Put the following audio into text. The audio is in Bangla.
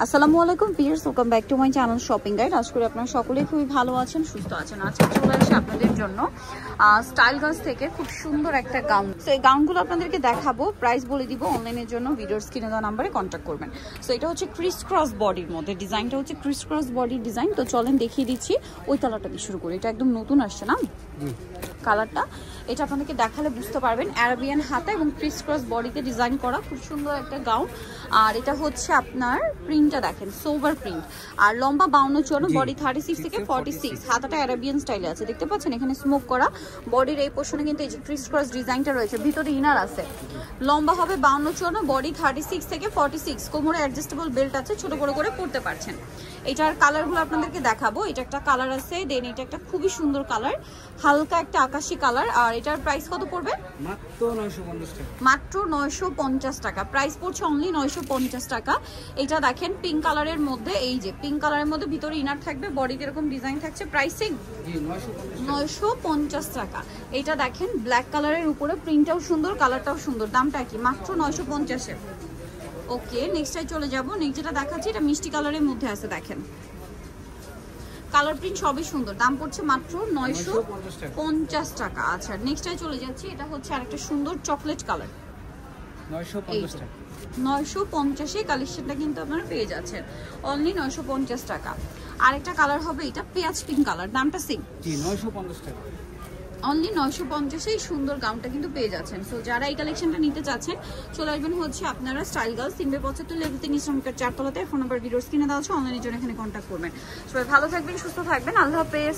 আসসালামু আলাইকুম viewers, welcome back to my channel shopping guide. আশা করি আপনারা সকলেই খুবই ভালো আছেন, সুস্থ আছেন। আজকে চলে আসে আপনাদের জন্য স্টাইল গার্লস থেকে খুব সুন্দর একটা গাউন। সো এই গাউনগুলো আপনাদেরকে দেখাবো, প্রাইস বলে দিব। অনলাইনের জন্য ভিডিওর স্ক্রিনে দেওয়া নাম্বারে কন্ট্যাক্ট করবেন। সো এটা হচ্ছে ক্রিস ক্রস বডির মধ্যে, ডিজাইনটা হচ্ছে ক্রিস ক্রস বডির ডিজাইন। তো চলেন দেখিয়ে দিচ্ছি ওই কালারটা দিয়ে শুরু করি। এটা একদম নতুন আসছে না কালারটা, এটা আপনাদেরকে দেখালে বুঝতে পারবেন। অ্যারাবিয়ান হাতা এবং ক্রিস ক্রস বডিতে ডিজাইন করা খুব সুন্দর একটা গাউন। আর এটা হচ্ছে আপনার প্রিন্টটা দেখেন, সোভার প্রিন্ট। আর লম্বা 52-54, বডি 36 থেকে 46। হাতাটা অ্যারাবিয়ান স্টাইলে আছে, দেখতে পাচ্ছেন এখানে স্মোক করা। বডির এই পোর্শনে কিন্তু এই যে ক্রিস ক্রস ডিজাইনটা রয়েছে, ভিতরে ইনার আছে। লম্বা হবে 52-54, বডি 36 থেকে 46। কোমরে অ্যাডজাস্টেবল বেল্ট আছে, ছোট বড় করে পরতে পারছেন। এটার কালারগুলো আপনাদেরকে দেখাবো। এটা একটা কালার আছে, দেন এটা একটা খুবই সুন্দর কালার, হালকা একটা আকাশি কালার। আর এটার প্রাইস কত পড়বে? মাত্র 950 টাকা। প্রাইস পড়ছে অনলি 950 টাকা। এটা দেখেন পিঙ্ক কালারের মধ্যে, এই যে পিঙ্ক কালারের মধ্যে ভিতরে ইনার থাকবে, বডিতে এরকম ডিজাইন থাকছে। প্রাইসিং 950 টাকা। এটা দেখেন ব্ল্যাক কালারের উপরে, প্রিন্টটাও সুন্দর, কালারটাও সুন্দর। দামটা কি? মাত্র 950-এ। ওকে, নেক্সটটাই চলে যাব। নেক্সট যেটা দেখাচ্ছি এটা মিষ্টি কালারের মধ্যে আছে, দেখেন কালার প্রিন্ট সবই সুন্দর। দাম পড়ছে মাত্র 950 টাকা। আচ্ছা, নেক্সটটাই চলে যাচ্ছি। এটা হচ্ছে আরেকটা সুন্দর চকলেট কালার, 950 টাকা। 950-এ কালেকশনটা কিন্তু আপনারা পেয়ে যাচ্ছেন অনলি 950 টাকা। আরেকটা কালার হবে এটা পেঁয়াজ পিঙ্ক কালার, দামটা সেম, 950 টাকা। অনলি 950-এই সুন্দর গাউনটা কিন্তু পেয়ে যাচ্ছেন। সো যারা এই কালেকশনটা নিতে চাচ্ছেন চলে আসবেন হচ্ছে আপনারা স্টাইল গার্লস 375 লেভেল 3 ইসলামিকের 4 তলাতে। ফোন নাম্বার ভিডিওস কিনে দেওয়া আছে, অনলাইনের জন্য এখানে কন্ট্যাক্ট করবেন। সবাই ভালো থাকবেন, সুস্থ থাকবেন, আল্লাহ হাফেজ।